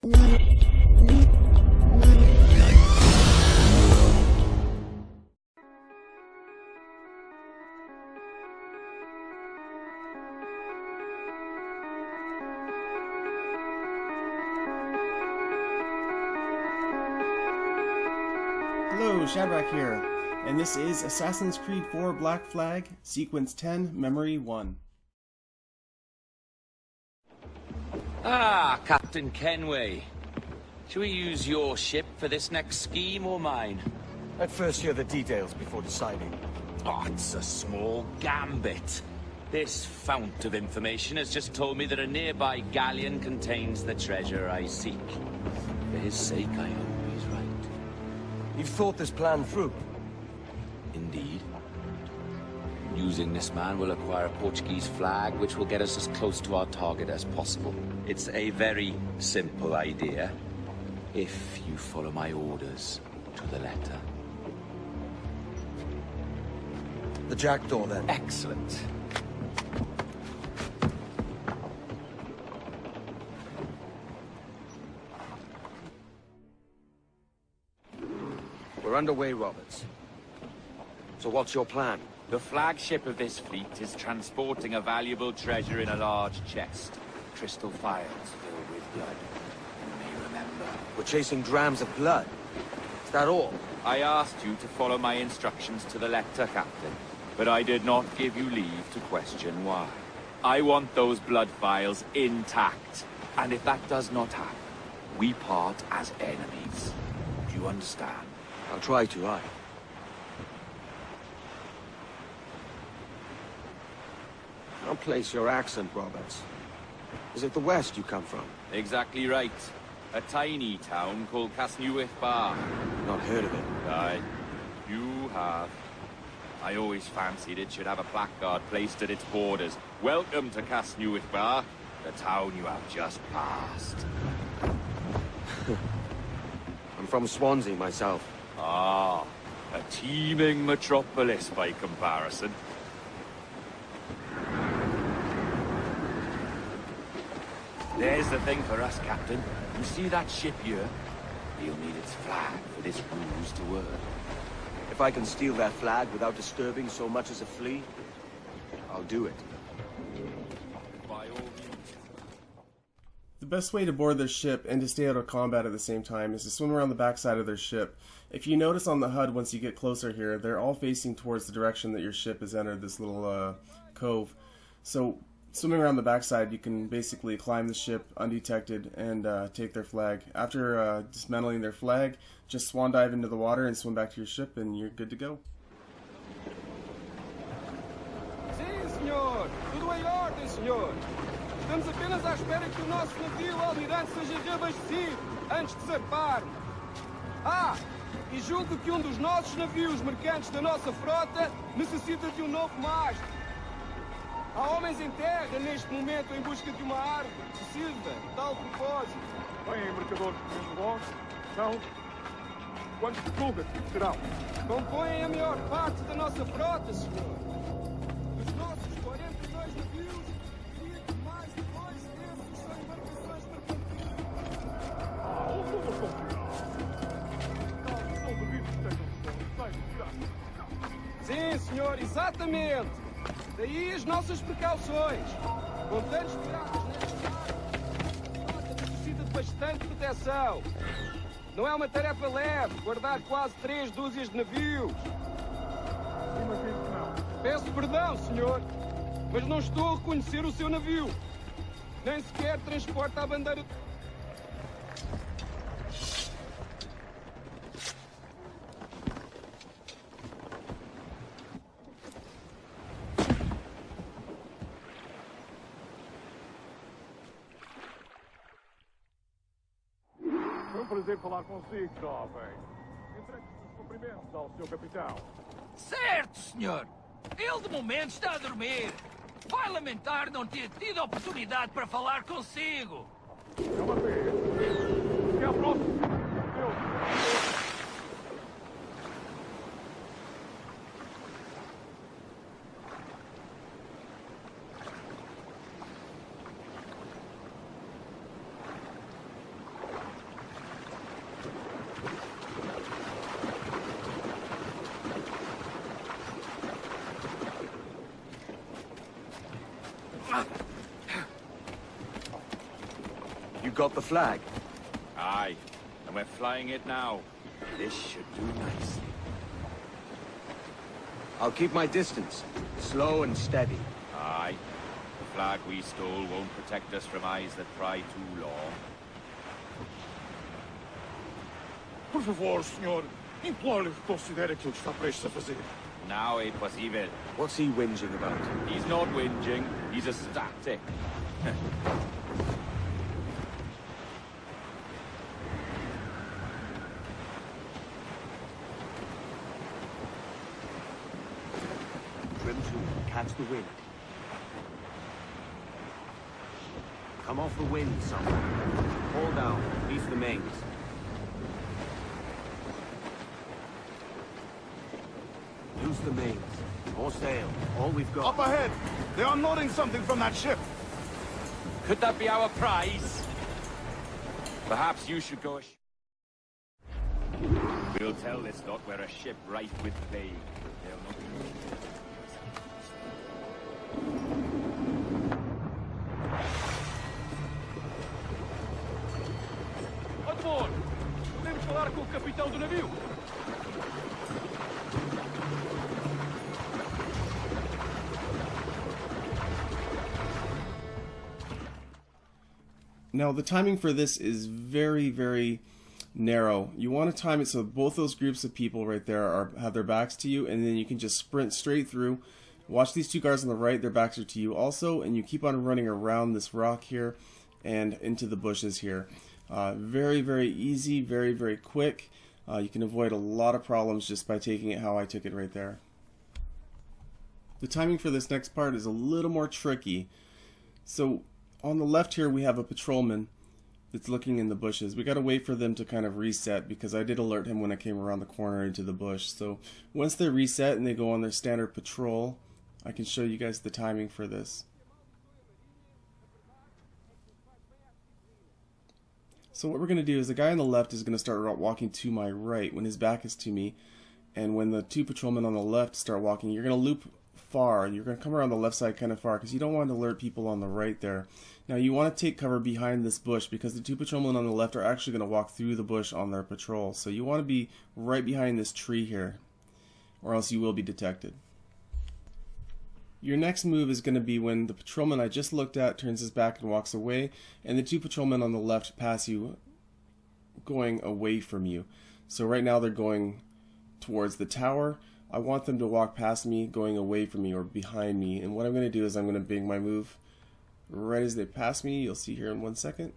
Hello, Shadrach here, and this is Assassin's Creed 4 Black Flag, Sequence 10, Memory01. Ah, Captain Kenway. Shall we use your ship for this next scheme or mine? I'd first hear the details before deciding. Oh, it's a small Gambit. This fount of information has just told me that a nearby galleon contains the treasure I seek. For his sake, I hope he's right. You've thought this plan through? Indeed. Using this man, we'll acquire a Portuguese flag, which will get us as close to our target as possible. It's a very simple idea, if you follow my orders to the letter. The jackdaw, then. Excellent. We're underway, Roberts. So what's your plan? The flagship of this fleet is transporting a valuable treasure in a large chest. Crystal files filled with blood. You may remember. We're chasing drams of blood. Is that all? I asked you to follow my instructions to the letter, Captain. But I did not give you leave to question why. I want those blood files intact. And if that does not happen, we part as enemies. Do you understand? I'll try to, aye. I'll place your accent, Roberts. Is it the west you come from? Exactly right. A tiny town called Bar. Not heard of it. Aye. You have. I always fancied it should have a placard placed at its borders. Welcome to Bar, the town you have just passed. I'm from Swansea, myself. Ah, a teeming metropolis by comparison. There's the thing for us, Captain. You see that ship here? We'll need its flag for this ruse to work. If I can steal that flag without disturbing so much as a flea, I'll do it. By all means. The best way to board their ship and to stay out of combat at the same time is to swim around the backside of their ship. If you notice on the HUD once you get closer here, they're all facing towards the direction that your ship has entered this little cove. So swimming around the backside, you can basically climb the ship undetected and take their flag. After dismantling their flag, just swan dive into the water and swim back to your ship and you're good to go. Sim, senhor. Tudo em ordem, senhor. Estamos apenas à espera que o nosso navio almirante seja reabastecido antes de zarparmos. Ah, e julgo que dos nossos navios mercantes da nossa frota necessita de novo mastro. Há homens em terra neste momento em busca de uma árvore que sirva de tal propósito. Bem, mercadores de voz, são... Quantos plugas serão? Compõem a maior parte da nossa frota, senhor. Dos nossos 42 navios, diria que mais de 2/3 são embarcações mercantis. Ah, o número considerável. Não duvido que estejam sem Sim, senhor, exatamente. Daí as nossas precauções. Com tantos piratas nesta área, a frota necessita de bastante proteção. Não é uma tarefa leve guardar quase 3 dúzias de navios. Imagino que não. Peço perdão, senhor, mas não estou a reconhecer o seu navio. Nem sequer transporta a bandeira... Foi um prazer falar consigo, jovem. Entregue os cumprimentos ao seu capitão. Certo, senhor. Ele de momento está a dormir. Vai lamentar não ter tido a oportunidade para falar consigo. É uma vez. Até à próxima. Deus. got the flag? Aye, and we're flying it now. This should do nicely. I'll keep my distance. Slow and steady. Aye. The flag we stole won't protect us from eyes that pry too long. Por favor, senhor. Imploro-lhe que considere aquilo que está prestes a fazer. Now é possível. What's he whinging about? He's not whinging, he's ecstatic. Trim to, catch the wind. Come off the wind, someone. Hold down, ease the mains. Use the mains. More sail. All we've got. Up ahead! They are nodding something from that ship. Could that be our prize? Perhaps you should go ashore. We'll tell this lot we're a ship rife with plague. They'll not Admor! Podemos falar com o capitão do navio? Now the timing for this is very, very narrow. You want to time it so both those groups of people right there have their backs to you, and then you can just sprint straight through. Watch these two guards on the right, their backs are to you also, and you keep on running around this rock here and into the bushes here. Very, very easy, very, very quick. You can avoid a lot of problems just by taking it how I took it right there. The timing for this next part is a little more tricky. So on the left here we have a patrolman that's looking in the bushes. We gotta wait for them to kind of reset because I did alert him when I came around the corner into the bush. So once they reset and they go on their standard patrol, I can show you guys the timing for this. So what we're going to do is the guy on the left is going to start walking to my right when his back is to me, and when the two patrolmen on the left start walking, you're going to loop far. You're going to come around the left side kind of far because you don't want to alert people on the right there. Now you want to take cover behind this bush because the two patrolmen on the left are actually going to walk through the bush on their patrol. So you want to be right behind this tree here, or else you will be detected. Your next move is going to be when the patrolman I just looked at turns his back and walks away, and the two patrolmen on the left pass you going away from you. So right now they're going towards the tower. I want them to walk past me going away from me or behind me, and what I'm going to do is I'm going to make my move right as they pass me. You'll see here in 1 second.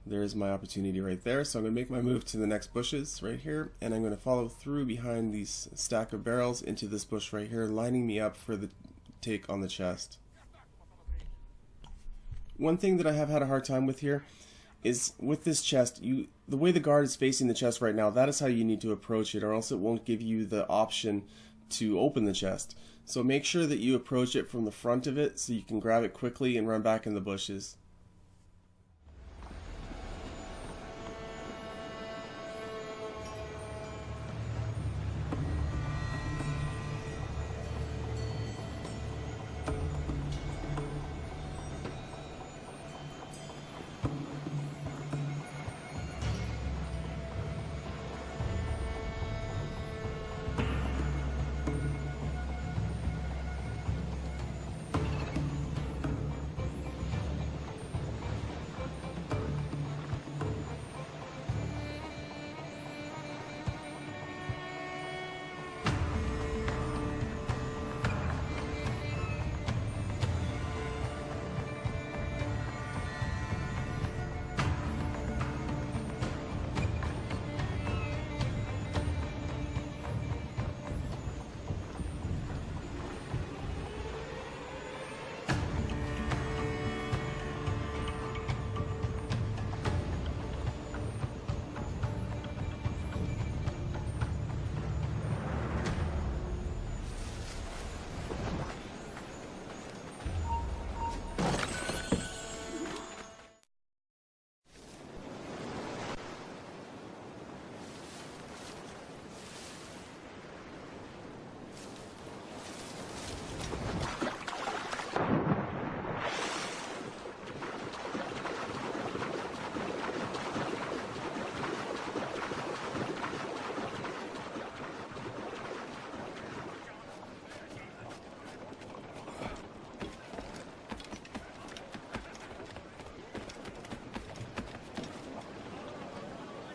There's my opportunity right there. So I'm going to make my move to the next bushes right here, and I'm going to follow through behind these stack of barrels into this bush right here, lining me up for the take on the chest. One thing that I have had a hard time with here is with this chest, the way the guard is facing the chest right now, that is how you need to approach it, or else it won't give you the option to open the chest. So make sure that you approach it from the front of it so you can grab it quickly and run back in the bushes.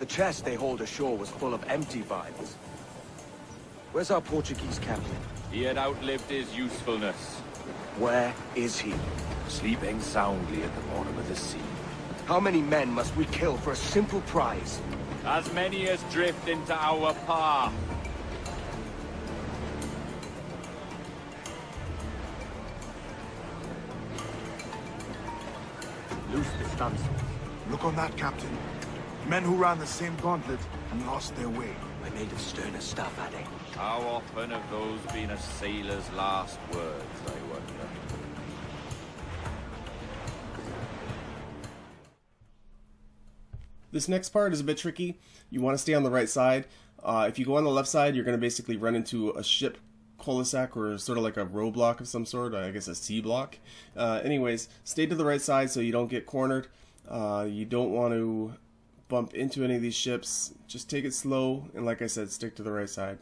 The chest they hauled ashore was full of empty vials. Where's our Portuguese captain? He had outlived his usefulness. Where is he? Sleeping soundly at the bottom of the sea. How many men must we kill for a simple prize? As many as drift into our path. Loose the stunsails. Look on that, Captain. Men who ran the same gauntlet and lost their way. I made of sterner stuff, Addy. How often have those been a sailor's last words, I wonder? This next part is a bit tricky. You want to stay on the right side. If you go on the left side, you're going to basically run into a ship cul-de-sac or sort of like a roadblock of some sort, I guess a C block. Anyways, stay to the right side so you don't get cornered. You don't want to bump into any of these ships. Just take it slow, and like I said, stick to the right side.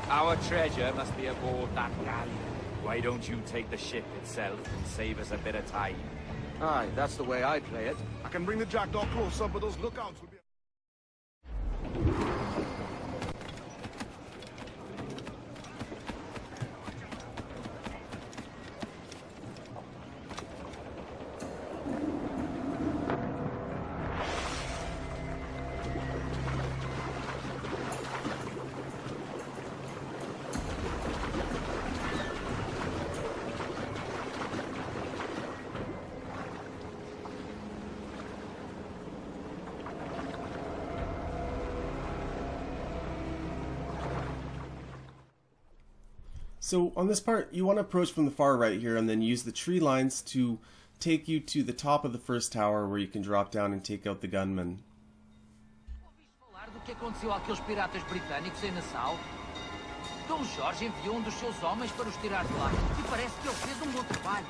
Our treasure must be aboard that galleon. Why don't you take the ship itself and save us a bit of time? Aye, that's the way I play it. I can bring the jackdaw closer, but those lookouts will be... So on this part, you want to approach from the far right here and then use the tree lines to take you to the top of the first tower where you can drop down and take out the gunmen. Ouviste falar do que aconteceu àqueles piratas britânicos em Nassau? Dom Jorge enviou dos seus homens para os tirar de lá e parece que ele fez bom trabalho.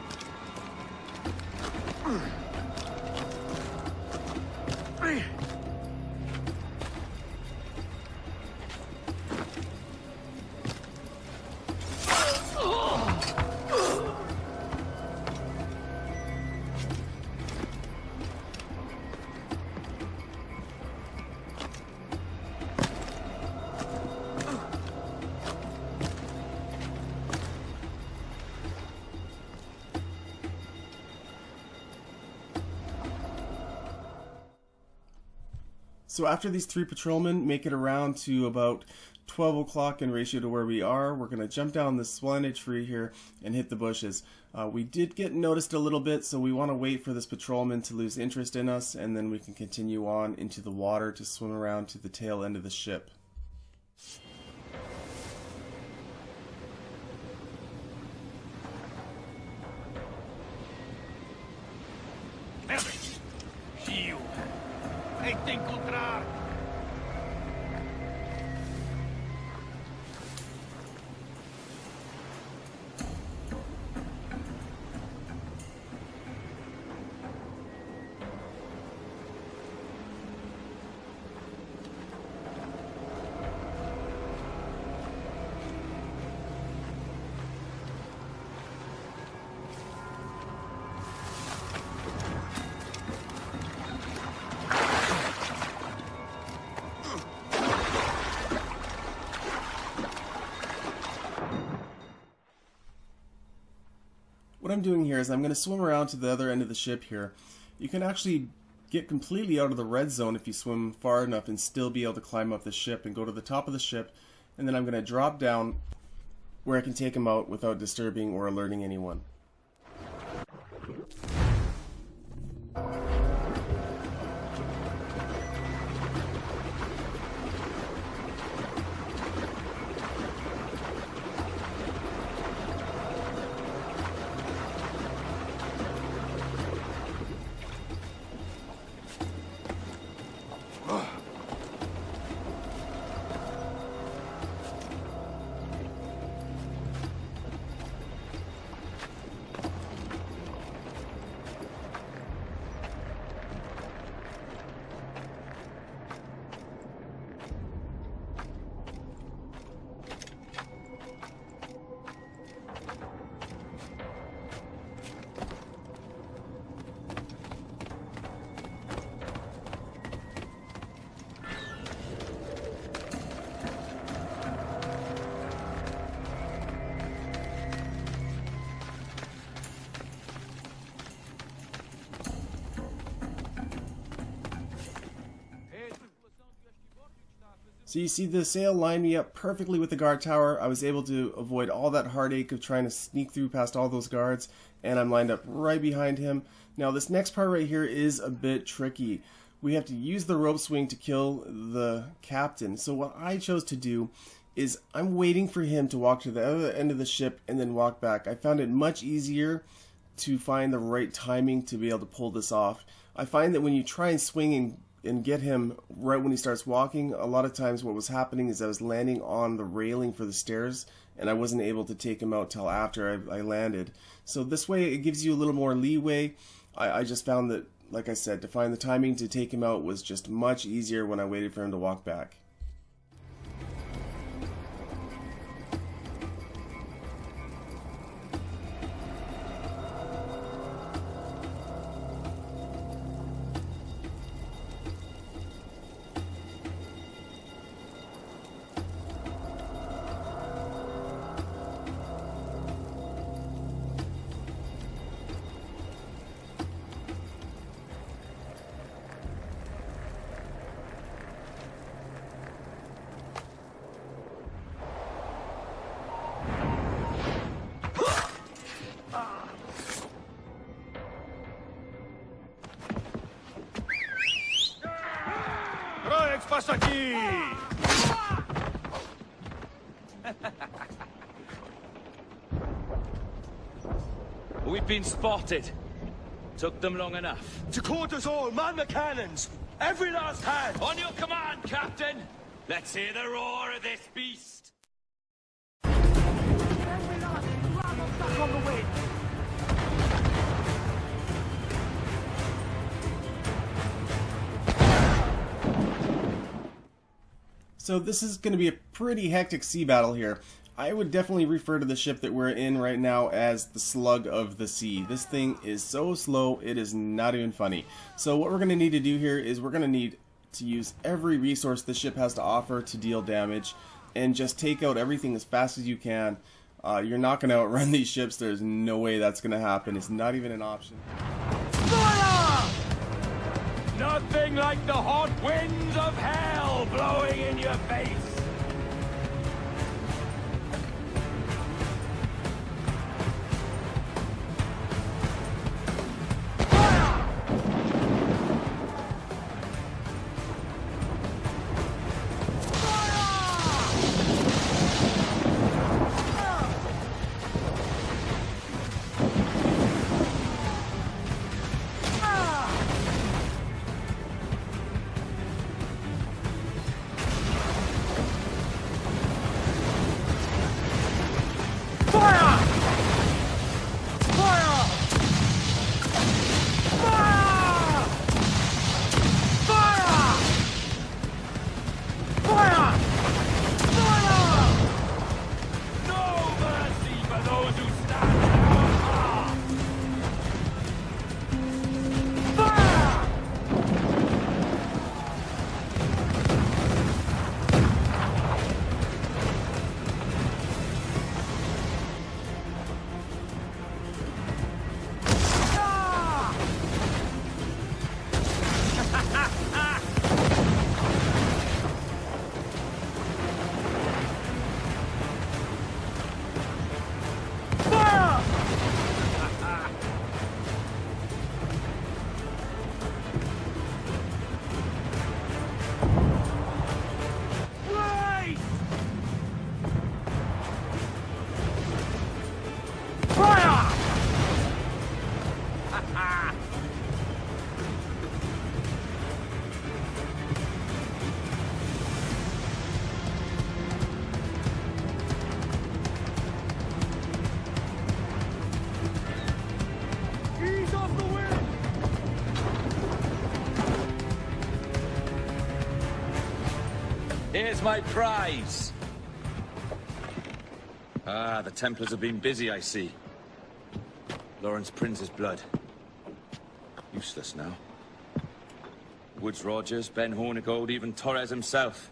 So after these 3 patrolmen make it around to about 12 o'clock in ratio to where we are, we're going to jump down this splendid tree here and hit the bushes. We did get noticed a little bit, so we want to wait for this patrolman to lose interest in us, and then we can continue on into the water to swim around to the tail end of the ship. Gil, hei de encontrar. What I'm doing here is I'm going to swim around to the other end of the ship here. You can actually get completely out of the red zone if you swim far enough and still be able to climb up the ship and go to the top of the ship, and then I'm going to drop down where I can take him out without disturbing or alerting anyone. So you see the sail lined me up perfectly with the guard tower. I was able to avoid all that heartache of trying to sneak through past all those guards, and I'm lined up right behind him. Now this next part right here is a bit tricky. We have to use the rope swing to kill the captain. So what I chose to do is I'm waiting for him to walk to the other end of the ship and then walk back. I found it much easier to find the right timing to be able to pull this off. I find that when you try and swing and get him right when he starts walking, a lot of times what was happening is I was landing on the railing for the stairs and I wasn't able to take him out till after I landed. So this way it gives you a little more leeway. I just found that, like I said, to find the timing to take him out was just much easier when I waited for him to walk back. Passa aqui! We've been spotted. Took them long enough. To quarters all, man the cannons! Every last hand! On your command, Captain! Let's hear the roar of this beast! Every last bravo duck on the way. So this is going to be a pretty hectic sea battle here. I would definitely refer to the ship that we're in right now as the Slug of the Sea. This thing is so slow, it is not even funny. So what we're going to need to do here is we're going to need to use every resource the ship has to offer to deal damage, and just take out everything as fast as you can. You're not going to outrun these ships. There's no way that's going to happen. It's not even an option. Fire! Nothing like the hot winds of hell blowing in your face! Here's my prize. Ah, the Templars have been busy, I see. Lawrence Prince's blood. Useless now. Woods Rogers, Ben Hornigold, even Torres himself.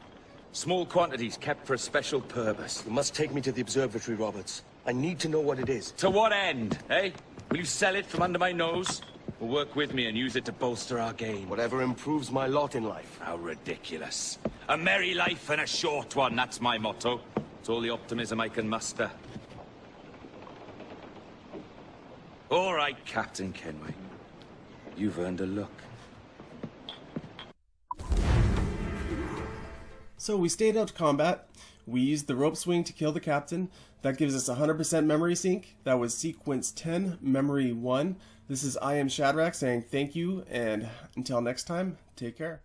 Small quantities kept for a special purpose. You must take me to the observatory, Roberts. I need to know what it is. To what end, eh? Will you sell it from under my nose? Or work with me and use it to bolster our gain? Whatever improves my lot in life. How ridiculous. A merry life and a short one, that's my motto. It's all the optimism I can muster. All right, Captain Kenway. You've earned a look. So we stayed out to combat. We used the rope swing to kill the captain. That gives us 100% memory sync. That was Sequence10, Memory01. This is Iamxshadrach saying thank you, and until next time, take care.